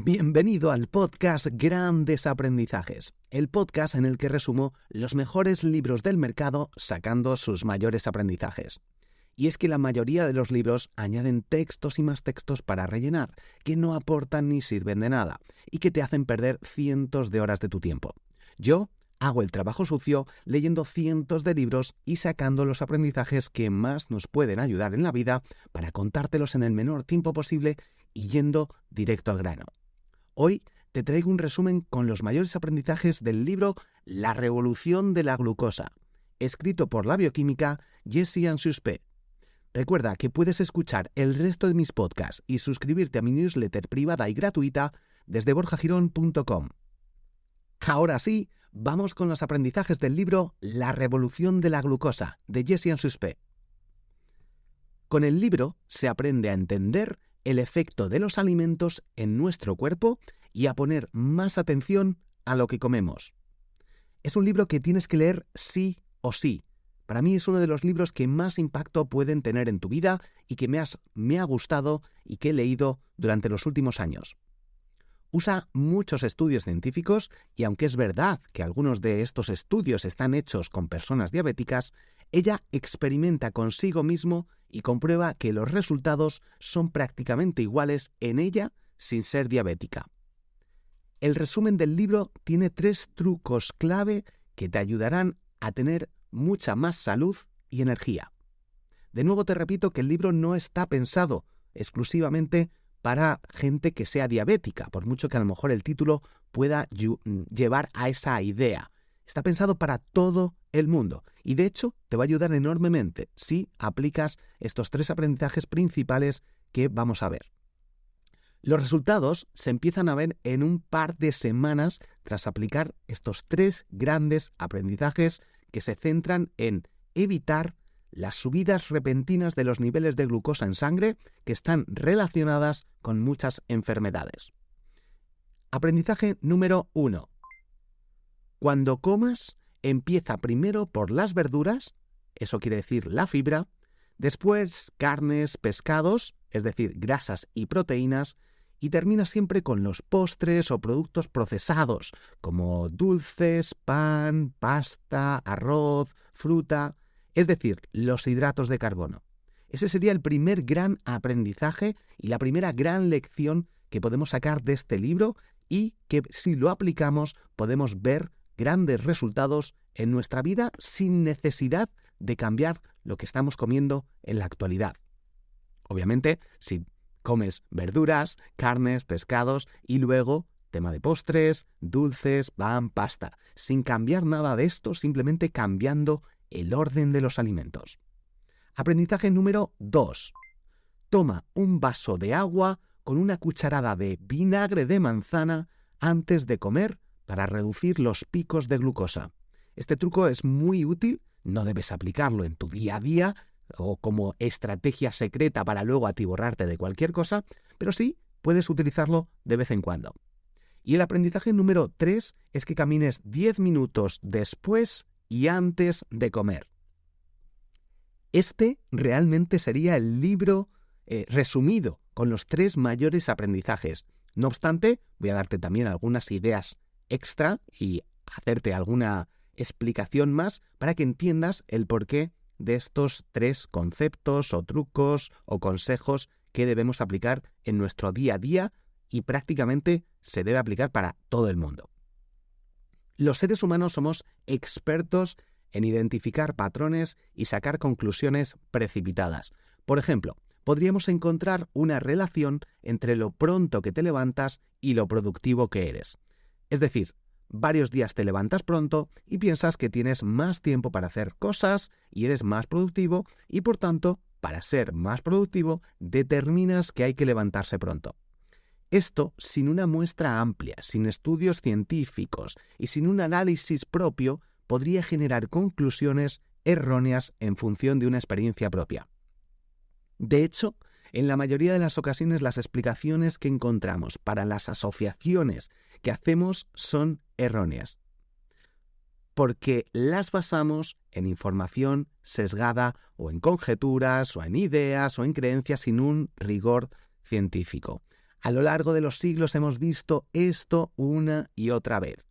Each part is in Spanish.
Bienvenido al podcast Grandes Aprendizajes, el podcast en el que resumo los mejores libros del mercado sacando sus mayores aprendizajes. Y es que la mayoría de los libros añaden textos y más textos para rellenar, que no aportan ni sirven de nada, y que te hacen perder cientos de horas de tu tiempo. Yo hago el trabajo sucio leyendo cientos de libros y sacando los aprendizajes que más nos pueden ayudar en la vida para contártelos en el menor tiempo posible y yendo directo al grano. Hoy te traigo un resumen con los mayores aprendizajes del libro La revolución de la glucosa, escrito por la bioquímica Jessie Suspé. Recuerda que puedes escuchar el resto de mis podcasts y suscribirte a mi newsletter privada y gratuita desde borjagirón.com. Ahora sí, vamos con los aprendizajes del libro La revolución de la glucosa, de Jessie Suspé. Con el libro se aprende a entender el efecto de los alimentos en nuestro cuerpo y a poner más atención a lo que comemos. Es un libro que tienes que leer sí o sí. Para mí es uno de los libros que más impacto pueden tener en tu vida y que me ha gustado y que he leído durante los últimos años. Usa muchos estudios científicos y aunque es verdad que algunos de estos estudios están hechos con personas diabéticas, ella experimenta consigo mismo y comprueba que los resultados son prácticamente iguales en ella sin ser diabética. El resumen del libro tiene 3 trucos clave que te ayudarán a tener mucha más salud y energía. De nuevo te repito que el libro no está pensado exclusivamente para gente que sea diabética, por mucho que a lo mejor el título pueda llevar a esa idea. Está pensado para todo el mundo y de hecho te va a ayudar enormemente si aplicas estos 3 aprendizajes principales que vamos a ver. Los resultados se empiezan a ver en un par de semanas tras aplicar estos 3 grandes aprendizajes que se centran en evitar las subidas repentinas de los niveles de glucosa en sangre que están relacionadas con muchas enfermedades. Aprendizaje número 1. Cuando comas, empieza primero por las verduras, eso quiere decir la fibra, después carnes, pescados, es decir, grasas y proteínas, y termina siempre con los postres o productos procesados, como dulces, pan, pasta, arroz, fruta, es decir, los hidratos de carbono. Ese sería el primer gran aprendizaje y la primera gran lección que podemos sacar de este libro y que si lo aplicamos podemos ver grandes resultados en nuestra vida sin necesidad de cambiar lo que estamos comiendo en la actualidad. Obviamente, si comes verduras, carnes, pescados y luego tema de postres, dulces, pan, pasta, sin cambiar nada de esto, simplemente cambiando el orden de los alimentos. Aprendizaje número 2. Toma un vaso de agua con una cucharada de vinagre de manzana antes de comer para reducir los picos de glucosa. Este truco es muy útil, no debes aplicarlo en tu día a día o como estrategia secreta para luego atiborrarte de cualquier cosa, pero sí puedes utilizarlo de vez en cuando. Y el aprendizaje número 3 es que camines 10 minutos después y antes de comer. Este realmente sería el libro resumido con los 3 mayores aprendizajes. No obstante, voy a darte también algunas ideas extra y hacerte alguna explicación más para que entiendas el porqué de estos 3 conceptos o trucos o consejos que debemos aplicar en nuestro día a día y prácticamente se debe aplicar para todo el mundo. Los seres humanos somos expertos en identificar patrones y sacar conclusiones precipitadas. Por ejemplo, podríamos encontrar una relación entre lo pronto que te levantas y lo productivo que eres. Es decir, varios días te levantas pronto y piensas que tienes más tiempo para hacer cosas y eres más productivo y por tanto, para ser más productivo, determinas que hay que levantarse pronto. Esto sin una muestra amplia, sin estudios científicos y sin un análisis propio podría generar conclusiones erróneas en función de una experiencia propia. De hecho, en la mayoría de las ocasiones las explicaciones que encontramos para las asociaciones que hacemos son erróneas, porque las basamos en información sesgada o en conjeturas o en ideas o en creencias sin un rigor científico. A lo largo de los siglos hemos visto esto una y otra vez.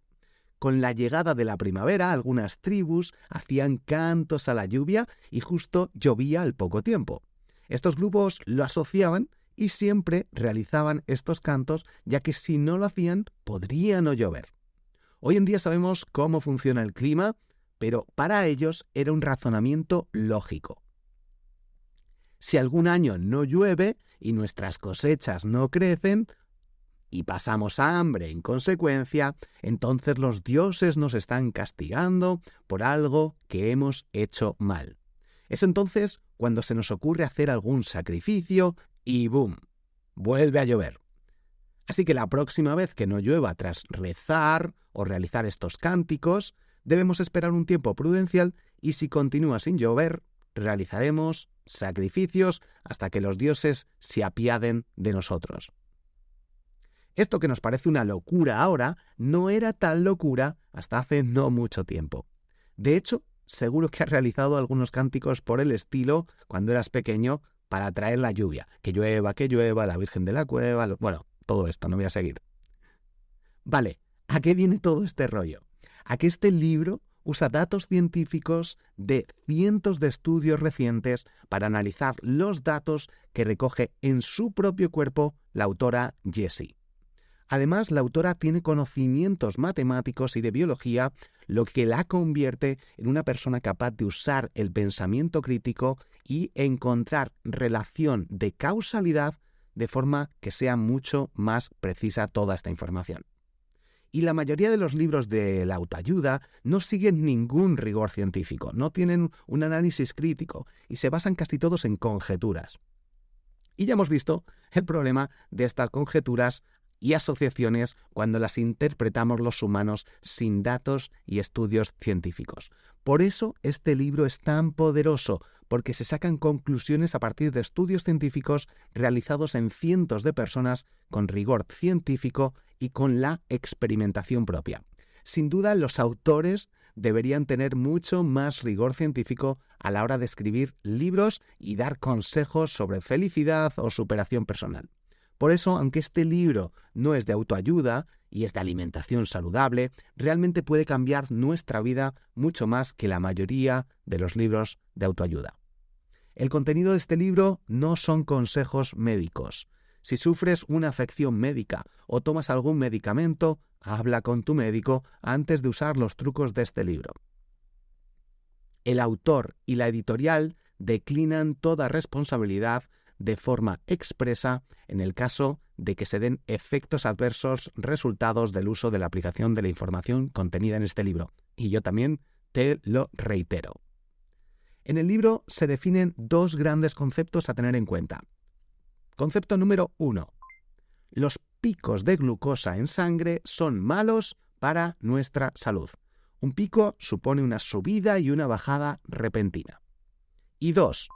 Con la llegada de la primavera, algunas tribus hacían cantos a la lluvia y justo llovía al poco tiempo. Estos grupos lo asociaban y siempre realizaban estos cantos, ya que si no lo hacían, podría no llover. Hoy en día sabemos cómo funciona el clima, pero para ellos era un razonamiento lógico. Si algún año no llueve y nuestras cosechas no crecen y pasamos hambre en consecuencia, entonces los dioses nos están castigando por algo que hemos hecho mal. Es entonces cuando se nos ocurre hacer algún sacrificio y ¡boom!, vuelve a llover. Así que la próxima vez que no llueva tras rezar o realizar estos cánticos, debemos esperar un tiempo prudencial y si continúa sin llover, realizaremos sacrificios hasta que los dioses se apiaden de nosotros. Esto que nos parece una locura ahora, no era tal locura hasta hace no mucho tiempo. De hecho, seguro que has realizado algunos cánticos por el estilo cuando eras pequeño para atraer la lluvia. Que llueva, la Virgen de la Cueva, bueno, todo esto, no voy a seguir. Vale, ¿a qué viene todo este rollo? A que este libro usa datos científicos de cientos de estudios recientes para analizar los datos que recoge en su propio cuerpo la autora Jessie. Además, la autora tiene conocimientos matemáticos y de biología, lo que la convierte en una persona capaz de usar el pensamiento crítico y encontrar relación de causalidad de forma que sea mucho más precisa toda esta información. Y la mayoría de los libros de la autoayuda no siguen ningún rigor científico, no tienen un análisis crítico y se basan casi todos en conjeturas. Y ya hemos visto el problema de estas conjeturas y asociaciones cuando las interpretamos los humanos sin datos y estudios científicos. Por eso este libro es tan poderoso, porque se sacan conclusiones a partir de estudios científicos realizados en cientos de personas con rigor científico y con la experimentación propia. Sin duda, los autores deberían tener mucho más rigor científico a la hora de escribir libros y dar consejos sobre felicidad o superación personal. Por eso, aunque este libro no es de autoayuda y es de alimentación saludable, realmente puede cambiar nuestra vida mucho más que la mayoría de los libros de autoayuda. El contenido de este libro no son consejos médicos. Si sufres una afección médica o tomas algún medicamento, habla con tu médico antes de usar los trucos de este libro. El autor y la editorial declinan toda responsabilidad de forma expresa en el caso de que se den efectos adversos resultados del uso de la aplicación de la información contenida en este libro. Y yo también te lo reitero. En el libro se definen dos grandes conceptos a tener en cuenta. Concepto número 1. Los picos de glucosa en sangre son malos para nuestra salud. Un pico supone una subida y una bajada repentina. Y 2.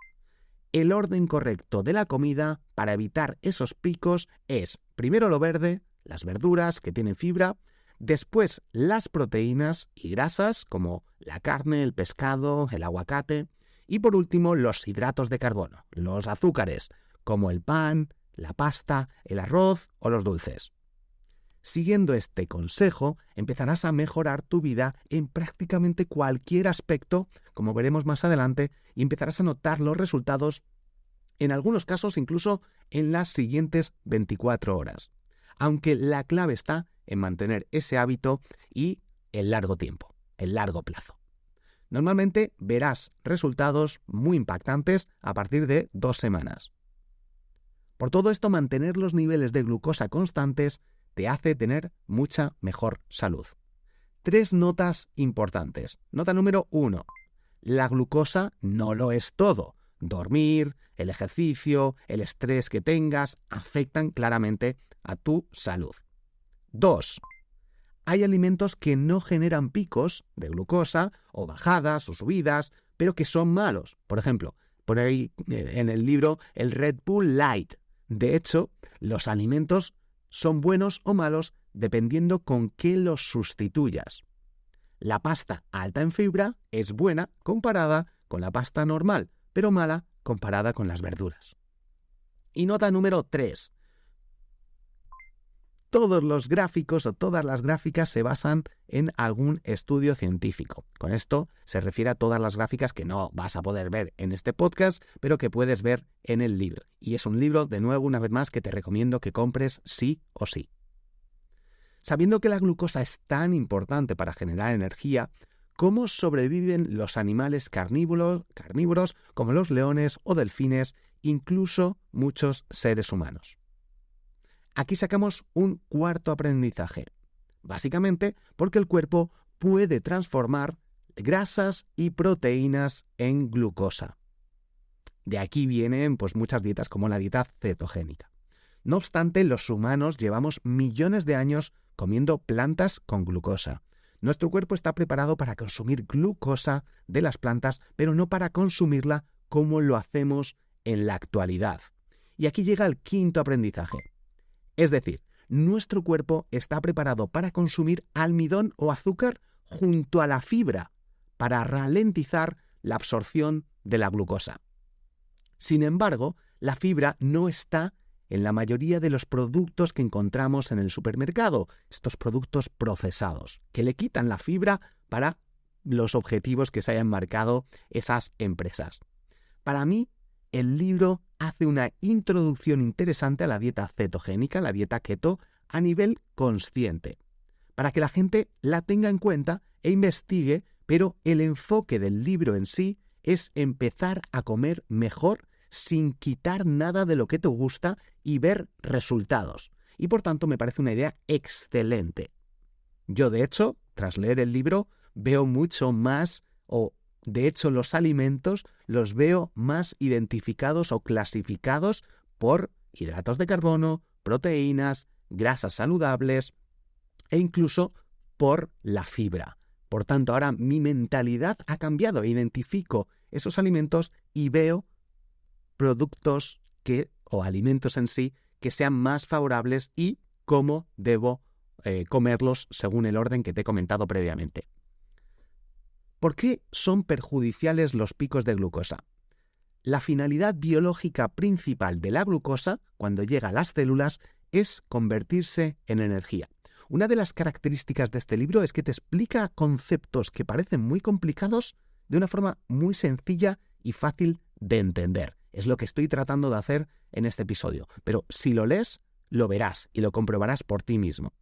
El orden correcto de la comida para evitar esos picos es primero lo verde, las verduras que tienen fibra, después las proteínas y grasas como la carne, el pescado, el aguacate y por último los hidratos de carbono, los azúcares como el pan, la pasta, el arroz o los dulces. Siguiendo este consejo, empezarás a mejorar tu vida en prácticamente cualquier aspecto, como veremos más adelante, y empezarás a notar los resultados, en algunos casos incluso en las siguientes 24 horas. Aunque la clave está en mantener ese hábito y el largo tiempo, el largo plazo. Normalmente verás resultados muy impactantes a partir de 2 semanas. Por todo esto, mantener los niveles de glucosa constantes te hace tener mucha mejor salud. 3 notas importantes. Nota número 1. La glucosa no lo es todo. Dormir, el ejercicio, el estrés que tengas afectan claramente a tu salud. 2. Hay alimentos que no generan picos de glucosa o bajadas o subidas, pero que son malos. Por ejemplo, por ahí en el libro el Red Bull Light. De hecho, los alimentos son buenos o malos dependiendo con qué los sustituyas. La pasta alta en fibra es buena comparada con la pasta normal, pero mala comparada con las verduras. Y nota número 3. todos los gráficos o todas las gráficas se basan en algún estudio científico. Con esto se refiere a todas las gráficas que no vas a poder ver en este podcast, pero que puedes ver en el libro. Y es un libro, de nuevo, una vez más, que te recomiendo que compres sí o sí. Sabiendo que la glucosa es tan importante para generar energía, ¿cómo sobreviven los animales carnívoros como los leones o delfines, incluso muchos seres humanos? Aquí sacamos un cuarto aprendizaje. Básicamente porque el cuerpo puede transformar grasas y proteínas en glucosa. De aquí vienen muchas dietas como la dieta cetogénica. No obstante, los humanos llevamos millones de años comiendo plantas con glucosa. Nuestro cuerpo está preparado para consumir glucosa de las plantas, pero no para consumirla como lo hacemos en la actualidad. Y aquí llega el quinto aprendizaje. Es decir, nuestro cuerpo está preparado para consumir almidón o azúcar junto a la fibra para ralentizar la absorción de la glucosa. Sin embargo, la fibra no está en la mayoría de los productos que encontramos en el supermercado, estos productos procesados, que le quitan la fibra para los objetivos que se hayan marcado esas empresas. Para mí, el libro hace una introducción interesante a la dieta cetogénica, la dieta keto, a nivel consciente, para que la gente la tenga en cuenta e investigue, pero el enfoque del libro en sí es empezar a comer mejor sin quitar nada de lo que te gusta y ver resultados. Y por tanto me parece una idea excelente. Yo, de hecho, tras leer el libro, veo mucho más, de hecho los alimentos los veo más identificados o clasificados por hidratos de carbono, proteínas, grasas saludables e incluso por la fibra. Por tanto, ahora mi mentalidad ha cambiado, identifico esos alimentos y veo productos o alimentos en sí que sean más favorables y cómo debo comerlos según el orden que te he comentado previamente. ¿Por qué son perjudiciales los picos de glucosa? La finalidad biológica principal de la glucosa, cuando llega a las células, es convertirse en energía. Una de las características de este libro es que te explica conceptos que parecen muy complicados de una forma muy sencilla y fácil de entender. Es lo que estoy tratando de hacer en este episodio, pero si lo lees, lo verás y lo comprobarás por ti mismo.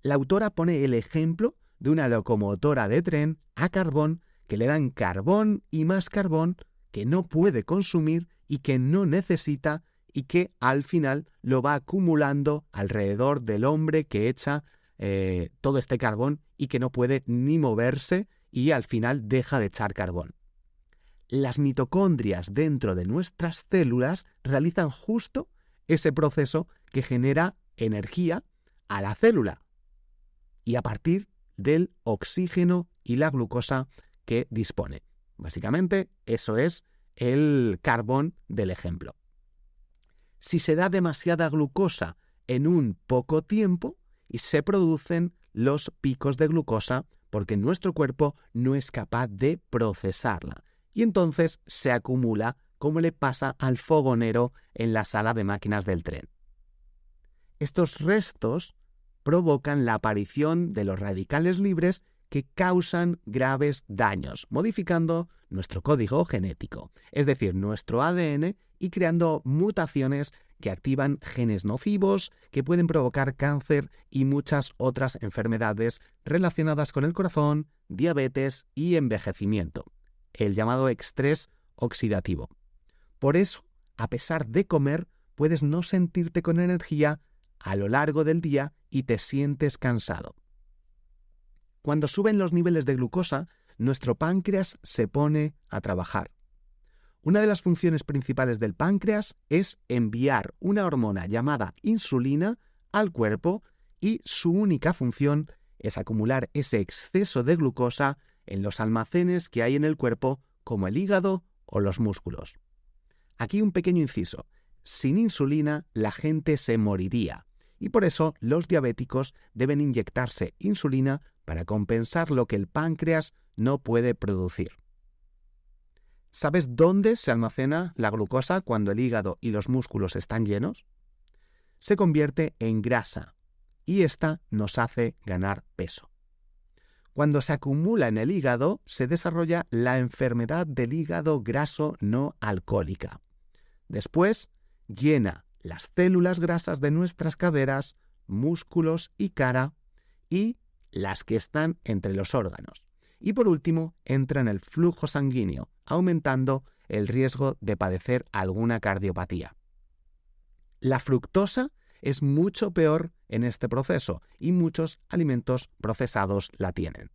La autora pone el ejemplo de una locomotora de tren a carbón que le dan carbón y más carbón que no puede consumir y que no necesita y que al final lo va acumulando alrededor del hombre que echa todo este carbón y que no puede ni moverse y al final deja de echar carbón. Las mitocondrias dentro de nuestras células realizan justo ese proceso que genera energía a la célula y a partir del oxígeno y la glucosa que dispone. Básicamente, eso es el carbón del ejemplo. Si se da demasiada glucosa en un poco tiempo, y se producen los picos de glucosa porque nuestro cuerpo no es capaz de procesarla. Y entonces se acumula, como le pasa al fogonero en la sala de máquinas del tren. Estos restos provocan la aparición de los radicales libres que causan graves daños, modificando nuestro código genético, es decir, nuestro ADN, y creando mutaciones que activan genes nocivos que pueden provocar cáncer y muchas otras enfermedades relacionadas con el corazón, diabetes y envejecimiento, el llamado estrés oxidativo. Por eso, a pesar de comer, puedes no sentirte con energía a lo largo del día y te sientes cansado. Cuando suben los niveles de glucosa, nuestro páncreas se pone a trabajar. Una de las funciones principales del páncreas es enviar una hormona llamada insulina al cuerpo y su única función es acumular ese exceso de glucosa en los almacenes que hay en el cuerpo, como el hígado o los músculos. Aquí un pequeño inciso. Sin insulina, la gente se moriría. Y por eso los diabéticos deben inyectarse insulina para compensar lo que el páncreas no puede producir. ¿Sabes dónde se almacena la glucosa cuando el hígado y los músculos están llenos? Se convierte en grasa, y esta nos hace ganar peso. Cuando se acumula en el hígado, se desarrolla la enfermedad del hígado graso no alcohólica. Después, llena las células grasas de nuestras caderas, músculos y cara y las que están entre los órganos. Y por último, entra en el flujo sanguíneo, aumentando el riesgo de padecer alguna cardiopatía. La fructosa es mucho peor en este proceso y muchos alimentos procesados la tienen.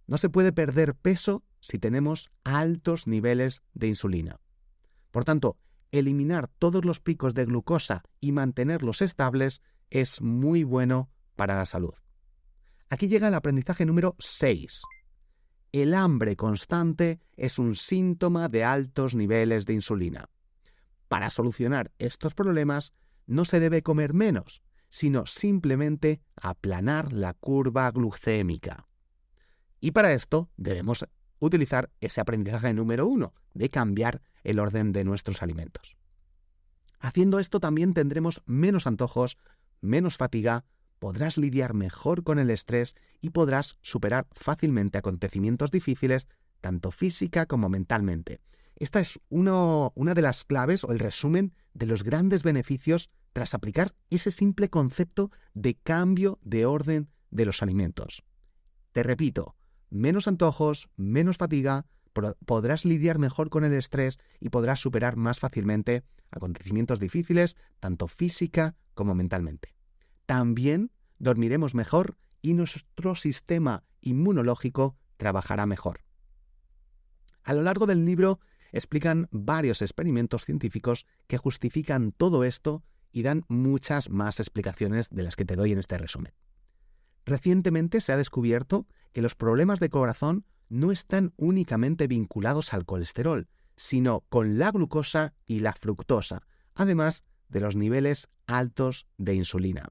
No se puede perder peso si tenemos altos niveles de insulina. Por tanto, eliminar todos los picos de glucosa y mantenerlos estables es muy bueno para la salud. Aquí llega el aprendizaje número 6. El hambre constante es un síntoma de altos niveles de insulina. Para solucionar estos problemas, no se debe comer menos, sino simplemente aplanar la curva glucémica. Y para esto debemos utilizar ese aprendizaje número 1, de cambiar el orden de nuestros alimentos. Haciendo esto también tendremos menos antojos, menos fatiga, podrás lidiar mejor con el estrés y podrás superar fácilmente acontecimientos difíciles, tanto física como mentalmente. Esta es una de las claves o el resumen de los grandes beneficios tras aplicar ese simple concepto de cambio de orden de los alimentos. Te repito, menos antojos, menos fatiga, podrás lidiar mejor con el estrés y podrás superar más fácilmente acontecimientos difíciles, tanto física como mentalmente. También dormiremos mejor y nuestro sistema inmunológico trabajará mejor. A lo largo del libro explican varios experimentos científicos que justifican todo esto y dan muchas más explicaciones de las que te doy en este resumen. Recientemente se ha descubierto que los problemas de corazón no están únicamente vinculados al colesterol, sino con la glucosa y la fructosa, además de los niveles altos de insulina.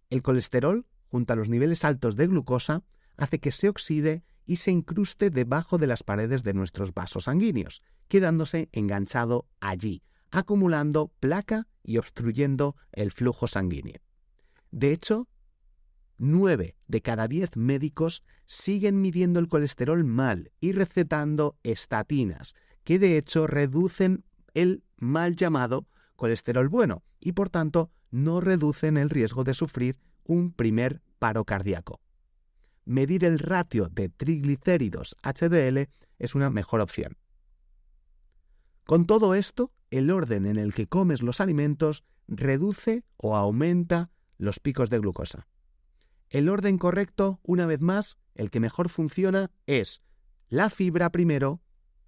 El colesterol, junto a los niveles altos de glucosa, hace que se oxide y se incruste debajo de las paredes de nuestros vasos sanguíneos, quedándose enganchado allí, acumulando placa y obstruyendo el flujo sanguíneo. De hecho, 9 de cada 10 médicos siguen midiendo el colesterol mal y recetando estatinas, que de hecho reducen el mal llamado colesterol bueno y por tanto no reducen el riesgo de sufrir un primer paro cardíaco. Medir el ratio de triglicéridos HDL es una mejor opción. Con todo esto, el orden en el que comes los alimentos reduce o aumenta los picos de glucosa. El orden correcto, una vez más, el que mejor funciona es la fibra primero,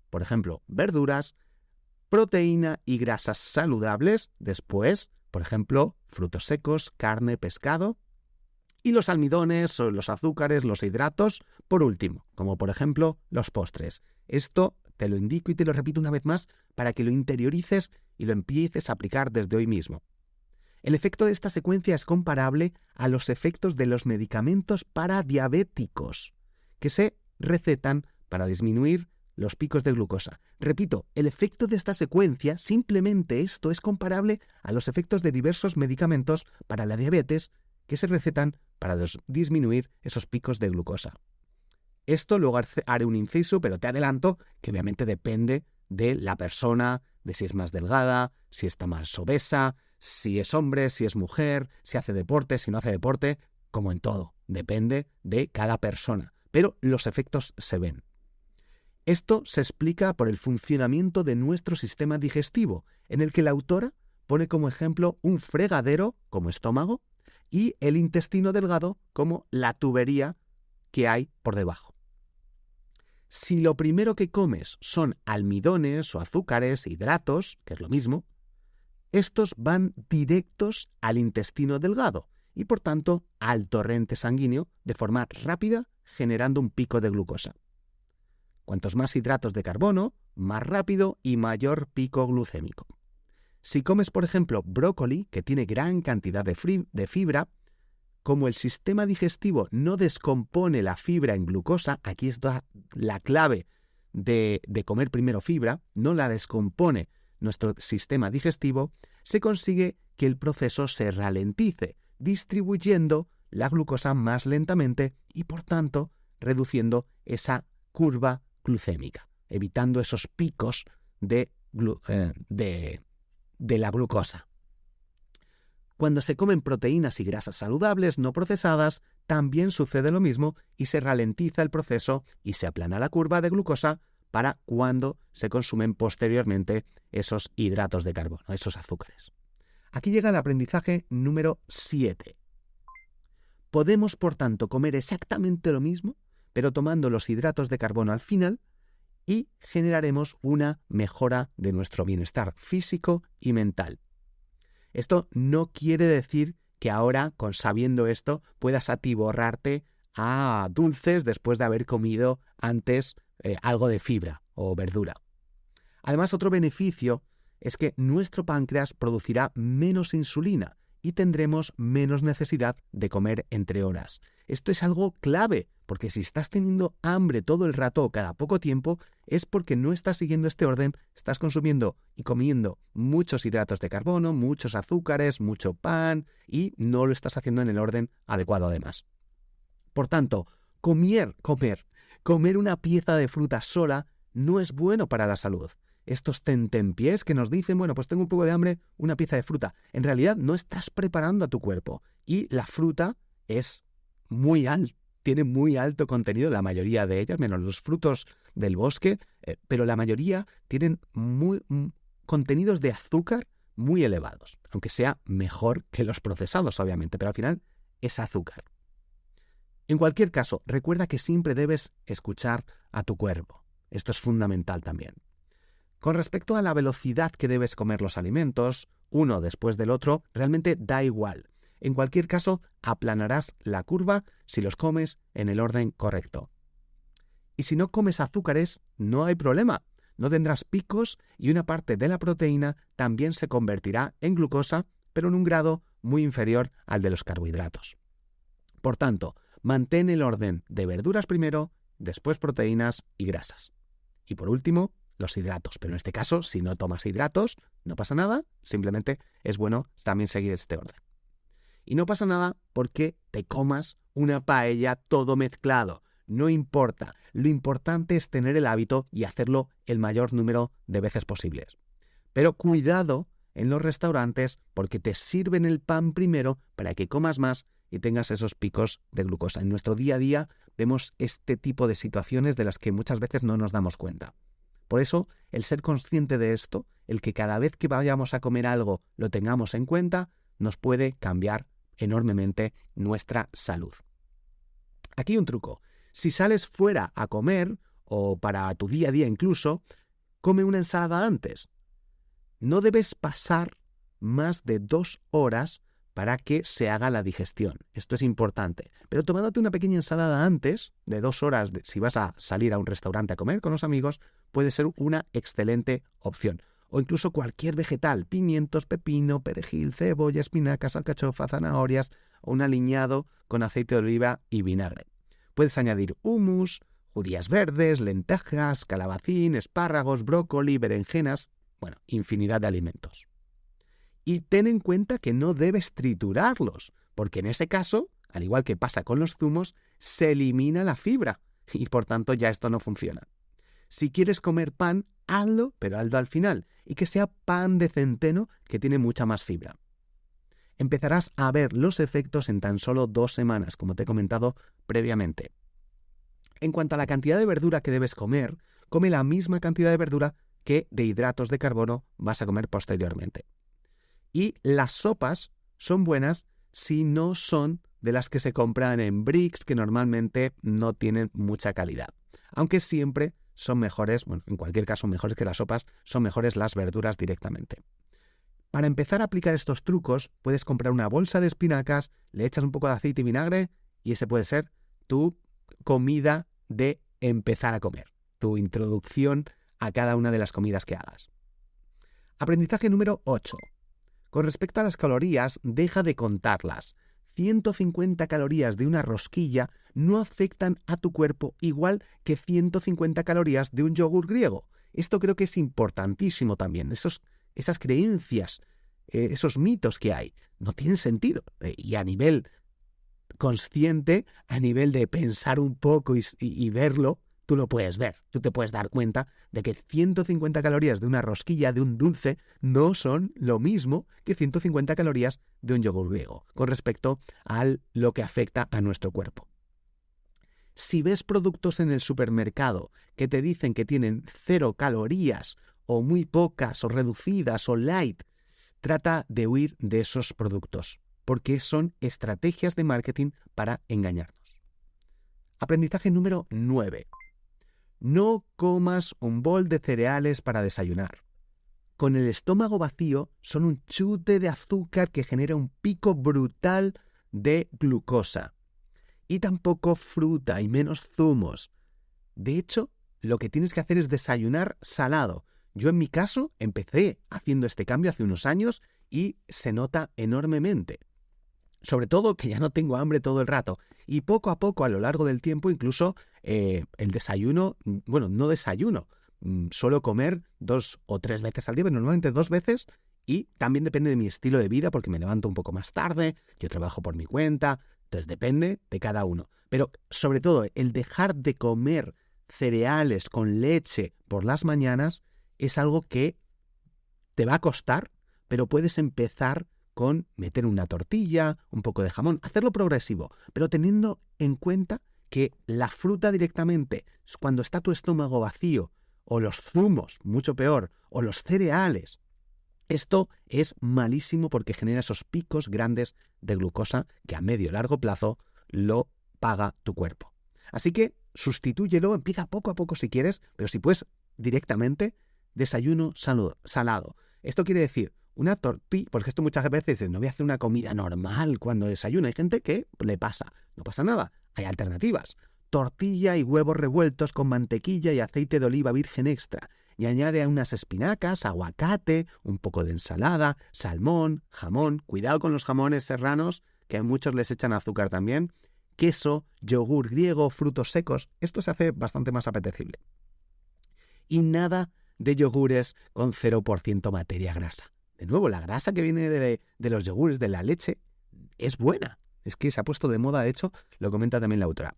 por ejemplo, verduras, proteína y grasas saludables, después, por ejemplo, frutos secos, carne, pescado, y los almidones, los azúcares, los hidratos, por último, como por ejemplo los postres. Esto te lo indico y te lo repito una vez más para que lo interiorices y lo empieces a aplicar desde hoy mismo. El efecto de esta secuencia es comparable a los efectos de los medicamentos para diabéticos que se recetan para disminuir los picos de glucosa. Repito, el efecto de esta secuencia, simplemente esto, es comparable a los efectos de diversos medicamentos para la diabetes que se recetan para disminuir esos picos de glucosa. Esto luego haré un inciso, pero te adelanto que obviamente depende de la persona, de si es más delgada, si está más obesa, si es hombre, si es mujer, si hace deporte, si no hace deporte, como en todo, depende de cada persona, pero los efectos se ven. Esto se explica por el funcionamiento de nuestro sistema digestivo, en el que la autora pone como ejemplo un fregadero como estómago y el intestino delgado como la tubería que hay por debajo. Si lo primero que comes son almidones o azúcares, hidratos, que es lo mismo, estos van directos al intestino delgado y por tanto al torrente sanguíneo de forma rápida, generando un pico de glucosa. Cuantos más hidratos de carbono, más rápido y mayor pico glucémico. Si comes, por ejemplo, brócoli, que tiene gran cantidad de fibra, como el sistema digestivo no descompone la fibra en glucosa, aquí está la clave de comer primero fibra, no la descompone nuestro sistema digestivo, se consigue que el proceso se ralentice, distribuyendo la glucosa más lentamente y, por tanto, reduciendo esa curva glucémica, evitando esos picos de la glucosa. Cuando se comen proteínas y grasas saludables no procesadas, también sucede lo mismo y se ralentiza el proceso y se aplana la curva de glucosa para cuando se consumen posteriormente esos hidratos de carbono, esos azúcares. Aquí llega el aprendizaje número 7. Podemos, por tanto, comer exactamente lo mismo, pero tomando los hidratos de carbono al final, y generaremos una mejora de nuestro bienestar físico y mental. Esto no quiere decir que ahora, sabiendo esto, puedas atiborrarte a dulces después de haber comido antes algo de fibra o verdura. Además, otro beneficio es que nuestro páncreas producirá menos insulina y tendremos menos necesidad de comer entre horas. Esto es algo clave, porque si estás teniendo hambre todo el rato o cada poco tiempo, es porque no estás siguiendo este orden, estás consumiendo y comiendo muchos hidratos de carbono, muchos azúcares, mucho pan y no lo estás haciendo en el orden adecuado además. Por tanto, comer una pieza de fruta sola no es bueno para la salud. Estos tentempiés que nos dicen, bueno, pues tengo un poco de hambre, una pieza de fruta. En realidad no estás preparando a tu cuerpo. Y la fruta es muy alta, tiene muy alto contenido, la mayoría de ellas, menos los frutos del bosque, pero la mayoría tienen contenidos de azúcar muy elevados, aunque sea mejor que los procesados, obviamente, pero al final es azúcar. En cualquier caso, recuerda que siempre debes escuchar a tu cuerpo. Esto es fundamental también. Con respecto a la velocidad que debes comer los alimentos, uno después del otro, realmente da igual. En cualquier caso, aplanarás la curva si los comes en el orden correcto. Y si no comes azúcares, no hay problema. No tendrás picos y una parte de la proteína también se convertirá en glucosa, pero en un grado muy inferior al de los carbohidratos. Por tanto, mantén el orden de verduras primero, después proteínas y grasas. Y por último, los hidratos. Pero en este caso, si no tomas hidratos, no pasa nada, simplemente es bueno también seguir este orden. Y no pasa nada porque te comas una paella todo mezclado. No importa. Lo importante es tener el hábito y hacerlo el mayor número de veces posibles. Pero cuidado en los restaurantes porque te sirven el pan primero para que comas más y tengas esos picos de glucosa. En nuestro día a día vemos este tipo de situaciones de las que muchas veces no nos damos cuenta. Por eso, el ser consciente de esto, el que cada vez que vayamos a comer algo lo tengamos en cuenta, nos puede cambiar enormemente nuestra salud. Aquí un truco. Si sales fuera a comer, o para tu día a día incluso, come una ensalada antes. No debes pasar más de 2 horas para que se haga la digestión. Esto es importante. Pero tomándote una pequeña ensalada antes, de 2 horas, si vas a salir a un restaurante a comer con los amigos, puede ser una excelente opción. O incluso cualquier vegetal, pimientos, pepino, perejil, cebolla, espinacas, alcachofa, zanahorias, o un aliñado con aceite de oliva y vinagre. Puedes añadir hummus, judías verdes, lentejas, calabacín, espárragos, brócoli, berenjenas, bueno, infinidad de alimentos. Y ten en cuenta que no debes triturarlos, porque en ese caso, al igual que pasa con los zumos, se elimina la fibra y por tanto ya esto no funciona. Si quieres comer pan, hazlo, pero hazlo al final, y que sea pan de centeno que tiene mucha más fibra. Empezarás a ver los efectos en tan solo 2 semanas, como te he comentado previamente. En cuanto a la cantidad de verdura que debes comer, come la misma cantidad de verdura que de hidratos de carbono vas a comer posteriormente. Y las sopas son buenas si no son de las que se compran en bricks, que normalmente no tienen mucha calidad. Aunque siempre son mejores, bueno, en cualquier caso mejores que las sopas, son mejores las verduras directamente. Para empezar a aplicar estos trucos, puedes comprar una bolsa de espinacas, le echas un poco de aceite y vinagre y ese puede ser tu comida de empezar a comer, tu introducción a cada una de las comidas que hagas. Aprendizaje número 8. Con respecto a las calorías, deja de contarlas. 150 calorías de una rosquilla no afectan a tu cuerpo igual que 150 calorías de un yogur griego. Esto creo que es importantísimo también. Esas creencias esos mitos que hay. No tienen sentido. Y a nivel consciente, a nivel de pensar un poco y verlo, tú lo puedes ver. Tú te puedes dar cuenta de que 150 calorías de una rosquilla, de un dulce, no son lo mismo que 150 calorías de un yogur griego con respecto a lo que afecta a nuestro cuerpo. Si ves productos en el supermercado que te dicen que tienen 0 calorías o muy pocas o reducidas o light, trata de huir de esos productos, porque son estrategias de marketing para engañarnos. Aprendizaje número 9. No comas un bol de cereales para desayunar. Con el estómago vacío son un chute de azúcar que genera un pico brutal de glucosa. Y tampoco fruta y menos zumos. De hecho, lo que tienes que hacer es desayunar salado. Yo en mi caso empecé haciendo este cambio hace unos años y se nota enormemente. Sobre todo que ya no tengo hambre todo el rato. Y poco a poco, a lo largo del tiempo, incluso el desayuno, bueno, no desayuno, suelo comer 2 o 3 veces al día, pero normalmente 2 veces, y también depende de mi estilo de vida, porque me levanto un poco más tarde, yo trabajo por mi cuenta, entonces depende de cada uno. Pero sobre todo, el dejar de comer cereales con leche por las mañanas es algo que te va a costar, pero puedes empezar con meter una tortilla, un poco de jamón, hacerlo progresivo, pero teniendo en cuenta que la fruta directamente, cuando está tu estómago vacío, o los zumos, mucho peor, o los cereales, esto es malísimo porque genera esos picos grandes de glucosa que a medio y largo plazo lo paga tu cuerpo. Así que sustitúyelo, empieza poco a poco si quieres, pero si puedes directamente, desayuno salado. Esto quiere decir una tortilla, porque esto muchas veces dices, no voy a hacer una comida normal cuando desayuno. Hay gente que le pasa, no pasa nada, hay alternativas. Tortilla y huevos revueltos con mantequilla y aceite de oliva virgen extra. Y añade unas espinacas, aguacate, un poco de ensalada, salmón, jamón. Cuidado con los jamones serranos, que a muchos les echan azúcar también. Queso, yogur griego, frutos secos. Esto se hace bastante más apetecible. Y nada de yogures con 0% materia grasa. De nuevo, la grasa que viene de los yogures, de la leche, es buena. Es que se ha puesto de moda, de hecho, lo comenta también la autora.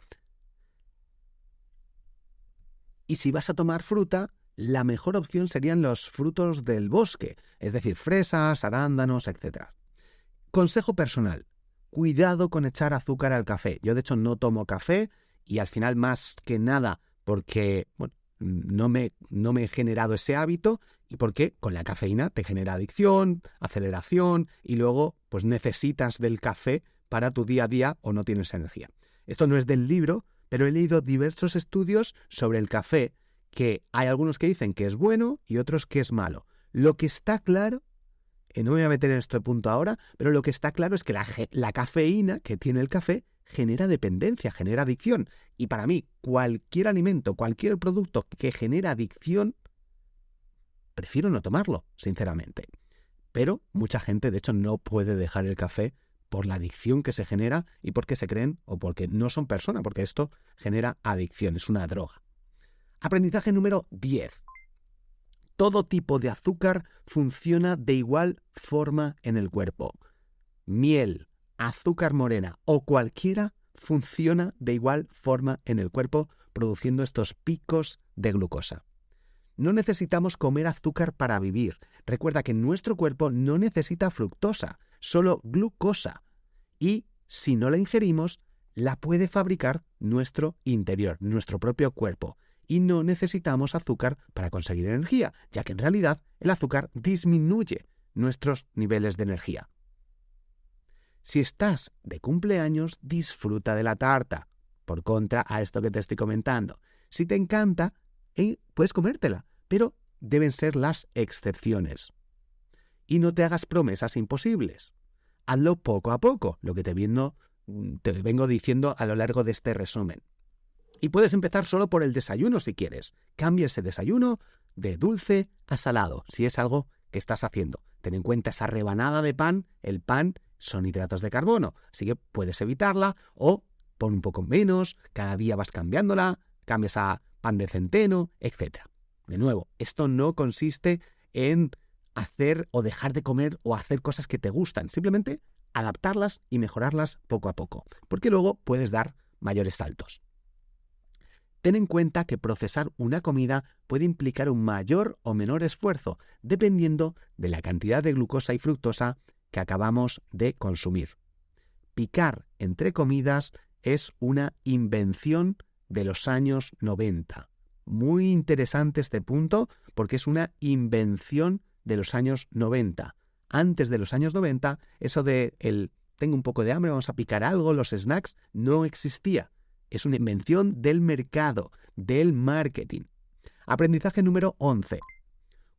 Y si vas a tomar fruta, la mejor opción serían los frutos del bosque, es decir, fresas, arándanos, etc. Consejo personal, cuidado con echar azúcar al café. Yo de hecho no tomo café y al final más que nada porque no me he generado ese hábito y porque con la cafeína te genera adicción, aceleración y luego pues necesitas del café para tu día a día o no tienes energía. Esto no es del libro, pero he leído diversos estudios sobre el café, que hay algunos que dicen que es bueno y otros que es malo. Lo que está claro, no me voy a meter en este punto ahora, pero lo que está claro es que la cafeína que tiene el café genera dependencia, genera adicción. Y para mí, cualquier alimento, cualquier producto que genera adicción, prefiero no tomarlo, sinceramente. Pero mucha gente, de hecho, no puede dejar el café por la adicción que se genera y porque se creen o porque no son personas, porque esto genera adicción, es una droga. Aprendizaje número 10. Todo tipo de azúcar funciona de igual forma en el cuerpo. Miel, azúcar morena o cualquiera funciona de igual forma en el cuerpo, produciendo estos picos de glucosa. No necesitamos comer azúcar para vivir. Recuerda que nuestro cuerpo no necesita fructosa, solo glucosa. Y si no la ingerimos, la puede fabricar nuestro interior, nuestro propio cuerpo. Y no necesitamos azúcar para conseguir energía, ya que en realidad el azúcar disminuye nuestros niveles de energía. Si estás de cumpleaños, disfruta de la tarta. Por contra a esto que te estoy comentando. Si te encanta, puedes comértela, pero deben ser las excepciones. Y no te hagas promesas imposibles. Hazlo poco a poco, lo que te vengo diciendo a lo largo de este resumen. Y puedes empezar solo por el desayuno si quieres. Cambia ese desayuno de dulce a salado, si es algo que estás haciendo. Ten en cuenta esa rebanada de pan. El pan son hidratos de carbono, así que puedes evitarla o pon un poco menos, cada día vas cambiándola, cambias a pan de centeno, etc. De nuevo, esto no consiste en hacer o dejar de comer o hacer cosas que te gustan. Simplemente adaptarlas y mejorarlas poco a poco, porque luego puedes dar mayores saltos. Ten en cuenta que procesar una comida puede implicar un mayor o menor esfuerzo, dependiendo de la cantidad de glucosa y fructosa que acabamos de consumir. Picar entre comidas es una invención de los años 90. Muy interesante este punto porque es una invención de los años 90. Antes de los años 90, eso de tengo un poco de hambre, vamos a picar algo, los snacks, no existía. Es una invención del mercado, del marketing. Aprendizaje número 11.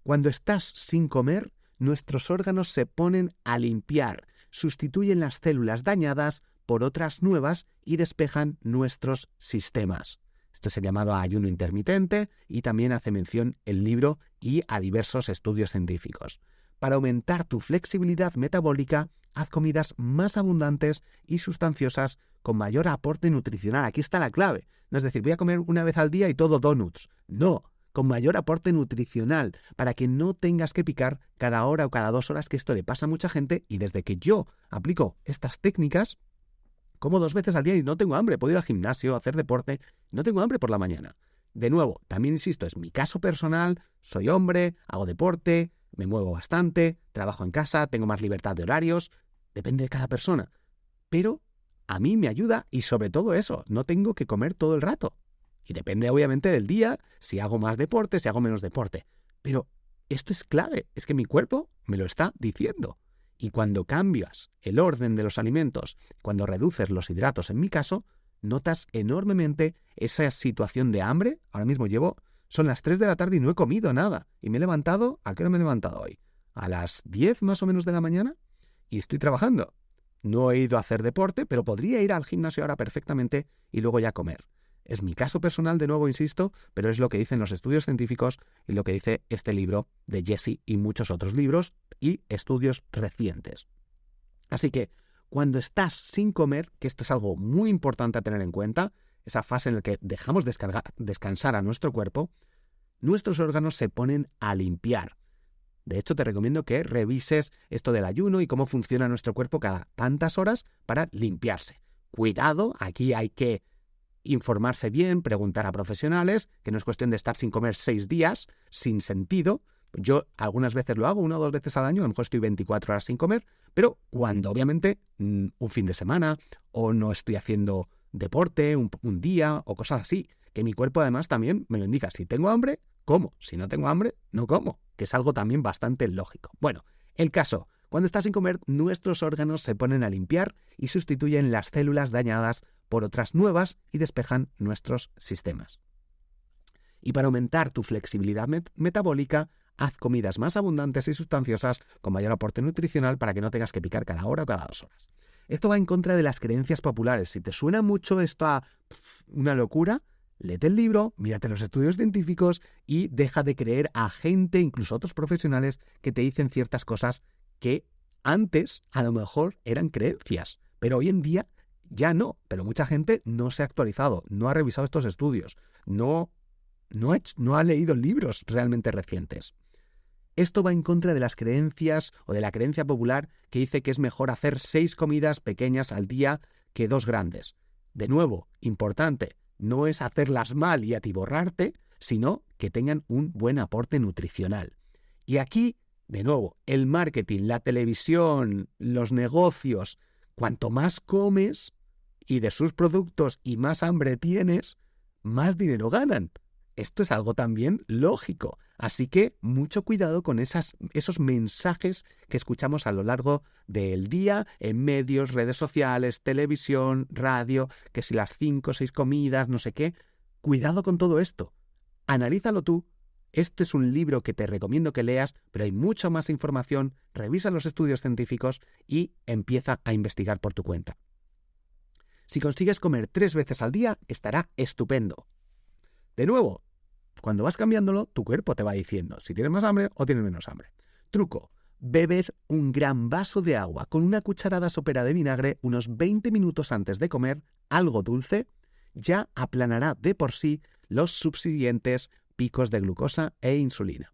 Cuando estás sin comer, nuestros órganos se ponen a limpiar, sustituyen las células dañadas por otras nuevas y despejan nuestros sistemas. Esto es el llamado ayuno intermitente y también hace mención el libro y a diversos estudios científicos. Para aumentar tu flexibilidad metabólica, haz comidas más abundantes y sustanciosas con mayor aporte nutricional. Aquí está la clave. No es decir, voy a comer una vez al día y todo donuts. No, con mayor aporte nutricional, para que no tengas que picar cada hora o cada 2 horas, que esto le pasa a mucha gente, y desde que yo aplico estas técnicas, como 2 veces al día y no tengo hambre. Puedo ir al gimnasio, hacer deporte, no tengo hambre por la mañana. De nuevo, también insisto, es mi caso personal, soy hombre, hago deporte, me muevo bastante, trabajo en casa, tengo más libertad de horarios, depende de cada persona. Pero a mí me ayuda y sobre todo eso, no tengo que comer todo el rato. Y depende obviamente del día, si hago más deporte, si hago menos deporte. Pero esto es clave, es que mi cuerpo me lo está diciendo. Y cuando cambias el orden de los alimentos, cuando reduces los hidratos en mi caso, notas enormemente esa situación de hambre. Ahora mismo son las 3 de la tarde y no he comido nada. Y me he levantado, ¿a qué hora me he levantado hoy? A las 10 más o menos de la mañana y estoy trabajando. No he ido a hacer deporte, pero podría ir al gimnasio ahora perfectamente y luego ya comer. Es mi caso personal, de nuevo insisto, pero es lo que dicen los estudios científicos y lo que dice este libro de Jesse y muchos otros libros y estudios recientes. Así que cuando estás sin comer, que esto es algo muy importante a tener en cuenta, esa fase en la que dejamos descansar a nuestro cuerpo, nuestros órganos se ponen a limpiar. De hecho, te recomiendo que revises esto del ayuno y cómo funciona nuestro cuerpo cada tantas horas para limpiarse. Cuidado, aquí hay que informarse bien, preguntar a profesionales, que no es cuestión de estar sin comer 6 días, sin sentido. Yo algunas veces lo hago, 1 o 2 veces al año, a lo mejor estoy 24 horas sin comer, pero cuando obviamente un fin de semana o no estoy haciendo deporte un día o cosas así, que mi cuerpo además también me lo indica. Si tengo hambre, como. Si no tengo hambre, no como, que es algo también bastante lógico. Bueno, el caso, cuando estás sin comer, nuestros órganos se ponen a limpiar y sustituyen las células dañadas por otras nuevas y despejan nuestros sistemas. Y para aumentar tu flexibilidad metabólica, haz comidas más abundantes y sustanciosas con mayor aporte nutricional para que no tengas que picar cada hora o cada 2 horas. Esto va en contra de las creencias populares. Si te suena mucho esto a una locura, léete el libro, mírate los estudios científicos y deja de creer a gente, incluso a otros profesionales, que te dicen ciertas cosas que antes a lo mejor eran creencias, pero hoy en día ya no. Pero mucha gente no se ha actualizado, no ha revisado estos estudios, no ha leído libros realmente recientes. Esto va en contra de las creencias o de la creencia popular que dice que es mejor hacer 6 comidas pequeñas al día que 2 grandes. De nuevo, importante, no es hacerlas mal y atiborrarte, sino que tengan un buen aporte nutricional. Y aquí, de nuevo, el marketing, la televisión, los negocios, cuanto más comes y de sus productos y más hambre tienes, más dinero ganan. Esto es algo también lógico. Así que mucho cuidado con esos mensajes que escuchamos a lo largo del día en medios, redes sociales, televisión, radio, que si las 5 o 6 comidas, no sé qué. Cuidado con todo esto. Analízalo tú. Este es un libro que te recomiendo que leas, pero hay mucha más información. Revisa los estudios científicos y empieza a investigar por tu cuenta. Si consigues comer 3 veces al día, estará estupendo. De nuevo, cuando vas cambiándolo, tu cuerpo te va diciendo si tienes más hambre o tienes menos hambre. Truco: beber un gran vaso de agua con una cucharada sopera de vinagre unos 20 minutos antes de comer algo dulce, ya aplanará de por sí los subsiguientes picos de glucosa e insulina.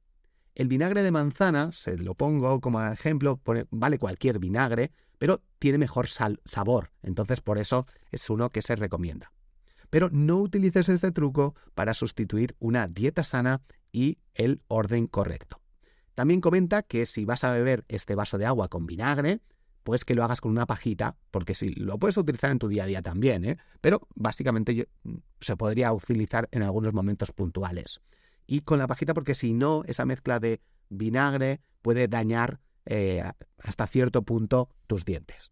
El vinagre de manzana, se lo pongo como ejemplo, vale cualquier vinagre, pero tiene mejor sabor, entonces por eso es uno que se recomienda. Pero no utilices este truco para sustituir una dieta sana y el orden correcto. También comenta que si vas a beber este vaso de agua con vinagre, pues que lo hagas con una pajita, porque sí, lo puedes utilizar en tu día a día también, pero básicamente se podría utilizar en algunos momentos puntuales. Y con la pajita, porque si no, esa mezcla de vinagre puede dañar hasta cierto punto tus dientes.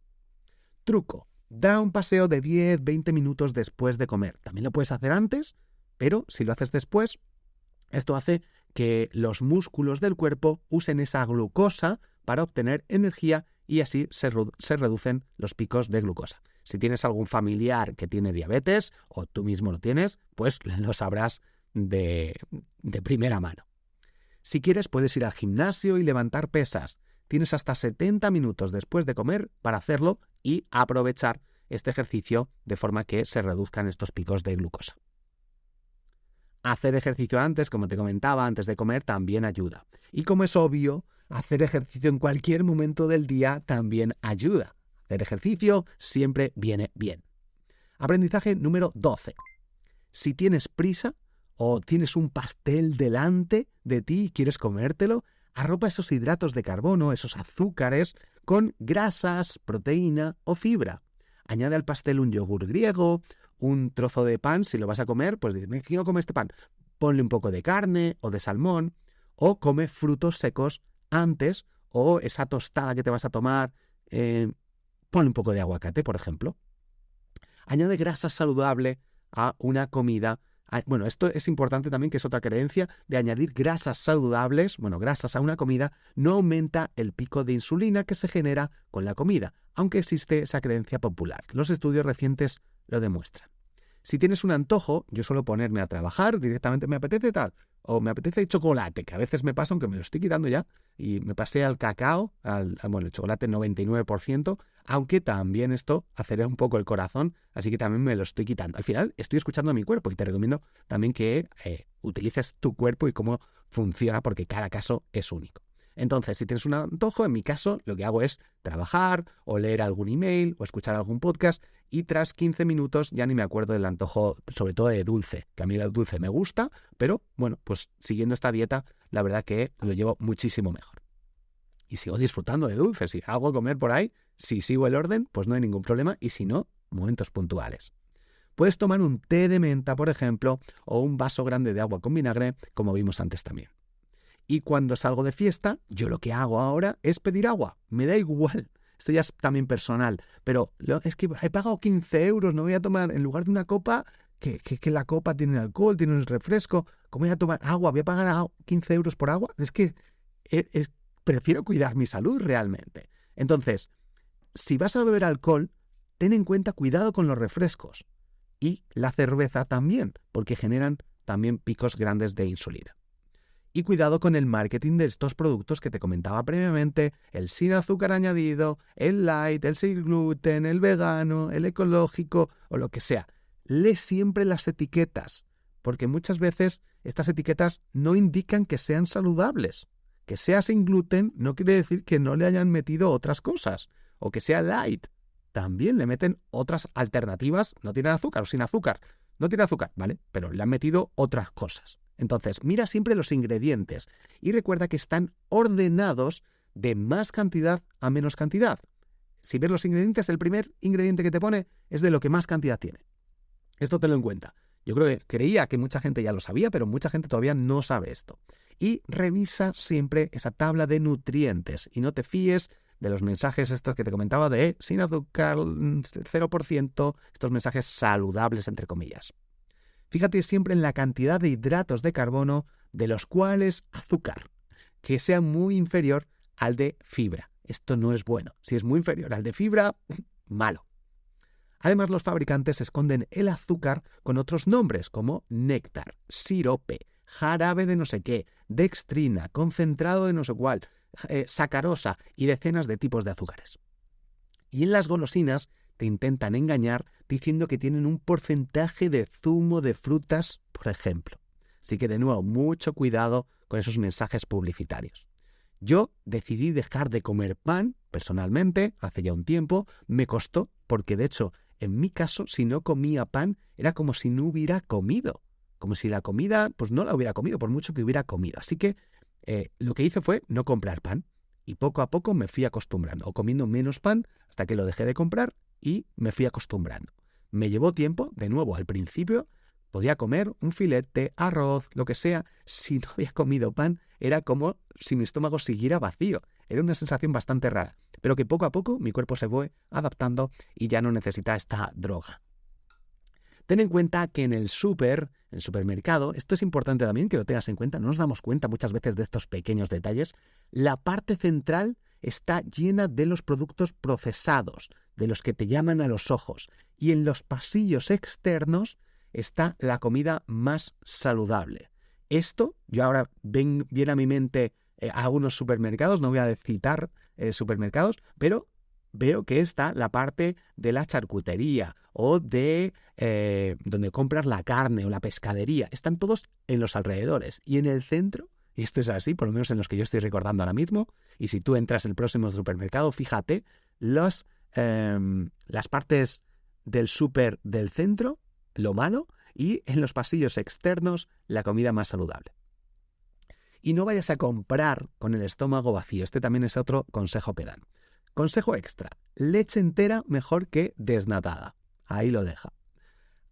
Truco: da un paseo de 10-20 minutos después de comer. También lo puedes hacer antes, pero si lo haces después, esto hace que los músculos del cuerpo usen esa glucosa para obtener energía y así se reducen los picos de glucosa. Si tienes algún familiar que tiene diabetes o tú mismo lo tienes, pues lo sabrás de primera mano. Si quieres, puedes ir al gimnasio y levantar pesas. Tienes hasta 70 minutos después de comer para hacerlo y aprovechar este ejercicio de forma que se reduzcan estos picos de glucosa. Hacer ejercicio antes, como te comentaba, antes de comer también ayuda. Y como es obvio, hacer ejercicio en cualquier momento del día también ayuda. Hacer ejercicio siempre viene bien. Aprendizaje número 12. Si tienes prisa o tienes un pastel delante de ti y quieres comértelo, arropa esos hidratos de carbono, esos azúcares, con grasas, proteína o fibra. Añade al pastel un yogur griego, un trozo de pan. Si lo vas a comer, pues dime, quiero comer este pan. Ponle un poco de carne o de salmón, o come frutos secos antes, o esa tostada que te vas a tomar, ponle un poco de aguacate, por ejemplo. Añade grasa saludable a una comida. Bueno, esto es importante también, que es otra creencia, de añadir grasas saludables, grasas a una comida, no aumenta el pico de insulina que se genera con la comida, aunque existe esa creencia popular. Los estudios recientes lo demuestran. Si tienes un antojo, yo suelo ponerme a trabajar, directamente me apetece tal, o me apetece chocolate, que a veces me pasa, aunque me lo estoy quitando ya, y me pasé al cacao, el chocolate 99%, aunque también esto acelera un poco el corazón, así que también me lo estoy quitando. Al final estoy escuchando a mi cuerpo y te recomiendo también que utilices tu cuerpo y cómo funciona, porque cada caso es único. Entonces, si tienes un antojo, en mi caso, lo que hago es trabajar o leer algún email o escuchar algún podcast, y tras 15 minutos ya ni me acuerdo del antojo, sobre todo de dulce, que a mí el dulce me gusta, pero pues siguiendo esta dieta, la verdad que lo llevo muchísimo mejor. Y sigo disfrutando de dulces. Si hago comer por ahí, si sigo el orden, pues no hay ningún problema, y si no, momentos puntuales. Puedes tomar un té de menta, por ejemplo, o un vaso grande de agua con vinagre, como vimos antes también. Y cuando salgo de fiesta, yo lo que hago ahora es pedir agua. Me da igual. Esto ya es también personal. Pero es que he pagado 15 euros, no voy a tomar, en lugar de una copa, que la copa tiene alcohol, tiene un refresco. ¿Cómo voy a tomar agua? ¿Voy a pagar 15 euros por agua? Es que prefiero cuidar mi salud realmente. Entonces, si vas a beber alcohol, ten en cuenta, cuidado con los refrescos. Y la cerveza también, porque generan también picos grandes de insulina. Y cuidado con el marketing de estos productos que te comentaba previamente, el sin azúcar añadido, el light, el sin gluten, el vegano, el ecológico o lo que sea. Lee siempre las etiquetas, porque muchas veces estas etiquetas no indican que sean saludables. Que sea sin gluten no quiere decir que no le hayan metido otras cosas, o que sea light. También le meten otras alternativas, no tienen azúcar o sin azúcar. No tiene azúcar, ¿vale? Pero le han metido otras cosas. Entonces, mira siempre los ingredientes y recuerda que están ordenados de más cantidad a menos cantidad. Si ves los ingredientes, el primer ingrediente que te pone es de lo que más cantidad tiene. Esto tenlo en cuenta. Yo creía que mucha gente ya lo sabía, pero mucha gente todavía no sabe esto. Y revisa siempre esa tabla de nutrientes y no te fíes de los mensajes estos que te comentaba de sin azúcar, 0%, estos mensajes saludables, entre comillas. Fíjate siempre en la cantidad de hidratos de carbono, de los cuales azúcar, que sea muy inferior al de fibra. Esto no es bueno. Si es muy inferior al de fibra, malo. Además, los fabricantes esconden el azúcar con otros nombres como néctar, sirope, jarabe de no sé qué, dextrina, concentrado de no sé cuál, sacarosa y decenas de tipos de azúcares. Y en las golosinas te intentan engañar diciendo que tienen un porcentaje de zumo de frutas, por ejemplo. Así que de nuevo, mucho cuidado con esos mensajes publicitarios. Yo decidí dejar de comer pan, personalmente, hace ya un tiempo. Me costó, porque de hecho, en mi caso, si no comía pan, era como si no hubiera comido. Como si la comida, pues no la hubiera comido, por mucho que hubiera comido. Así que lo que hice fue no comprar pan. Y poco a poco me fui acostumbrando, o comiendo menos pan hasta que lo dejé de comprar y me fui acostumbrando. Me llevó tiempo, de nuevo, al principio podía comer un filete, arroz, lo que sea. Si no había comido pan, era como si mi estómago siguiera vacío. Era una sensación bastante rara, pero que poco a poco mi cuerpo se fue adaptando y ya no necesita esta droga. Ten en cuenta que en el supermercado, esto es importante también que lo tengas en cuenta, no nos damos cuenta muchas veces de estos pequeños detalles, la parte central está llena de los productos procesados, de los que te llaman a los ojos, y en los pasillos externos está la comida más saludable. Esto, yo ahora viene a mi mente algunos supermercados, no voy a citar supermercados, pero veo que está la parte de la charcutería o de donde compras la carne o la pescadería. Están todos en los alrededores. Y en el centro, y esto es así, por lo menos en los que yo estoy recordando ahora mismo, y si tú entras en el próximo supermercado, fíjate, las partes del súper del centro, lo malo, y en los pasillos externos, la comida más saludable. Y no vayas a comprar con el estómago vacío. Este también es otro consejo que dan. Consejo extra, leche entera mejor que desnatada. Ahí lo deja.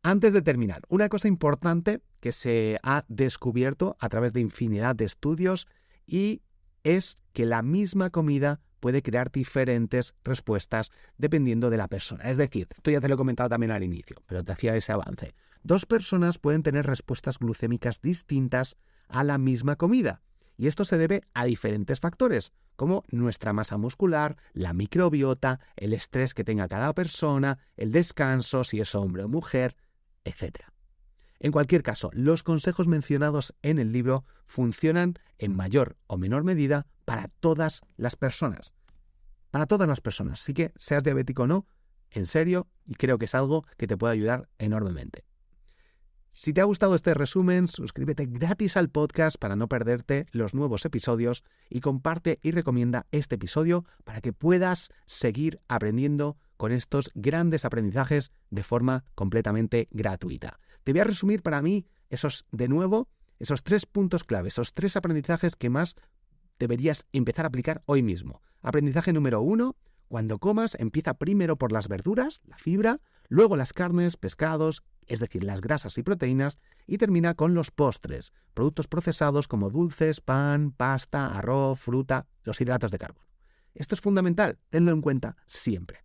Antes de terminar, una cosa importante que se ha descubierto a través de infinidad de estudios y es que la misma comida puede crear diferentes respuestas dependiendo de la persona. Es decir, esto ya te lo he comentado también al inicio, pero te hacía ese avance. 2 personas pueden tener respuestas glucémicas distintas a la misma comida. Y esto se debe a diferentes factores, como nuestra masa muscular, la microbiota, el estrés que tenga cada persona, el descanso, si es hombre o mujer, etc. En cualquier caso, los consejos mencionados en el libro funcionan en mayor o menor medida para todas las personas. Para todas las personas. Así que, seas diabético o no, en serio, y creo que es algo que te puede ayudar enormemente. Si te ha gustado este resumen, suscríbete gratis al podcast para no perderte los nuevos episodios y comparte y recomienda este episodio para que puedas seguir aprendiendo con estos grandes aprendizajes de forma completamente gratuita. Te voy a resumir para mí esos 3 puntos clave, esos 3 aprendizajes que más deberías empezar a aplicar hoy mismo. Aprendizaje número 1, cuando comas empieza primero por las verduras, la fibra, luego las carnes, pescados, es decir, las grasas y proteínas, y termina con los postres, productos procesados como dulces, pan, pasta, arroz, fruta, los hidratos de carbono. Esto es fundamental, tenlo en cuenta siempre.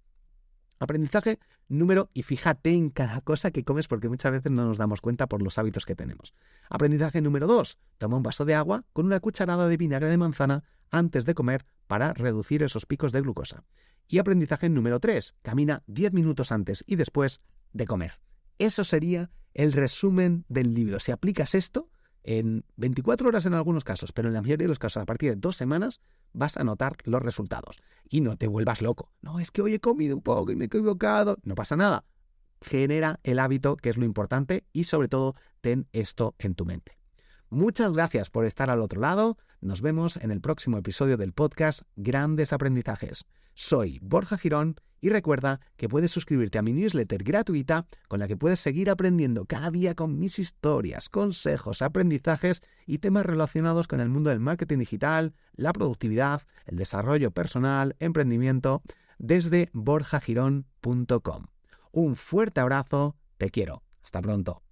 Aprendizaje número, y fíjate en cada cosa que comes porque muchas veces no nos damos cuenta por los hábitos que tenemos. Aprendizaje número 2, toma un vaso de agua con una cucharada de vinagre de manzana antes de comer para reducir esos picos de glucosa. Y aprendizaje número 3, camina 10 minutos antes y después de comer. Eso sería el resumen del libro. Si aplicas esto en 24 horas en algunos casos, pero en la mayoría de los casos a partir de 2 semanas vas a notar los resultados. Y no te vuelvas loco. No, es que hoy he comido un poco y me he equivocado. No pasa nada. Genera el hábito, que es lo importante, y sobre todo ten esto en tu mente. Muchas gracias por estar al otro lado. Nos vemos en el próximo episodio del podcast Grandes Aprendizajes. Soy Borja Girón y recuerda que puedes suscribirte a mi newsletter gratuita con la que puedes seguir aprendiendo cada día con mis historias, consejos, aprendizajes y temas relacionados con el mundo del marketing digital, la productividad, el desarrollo personal, emprendimiento, desde borjagirón.com. Un fuerte abrazo, te quiero. Hasta pronto.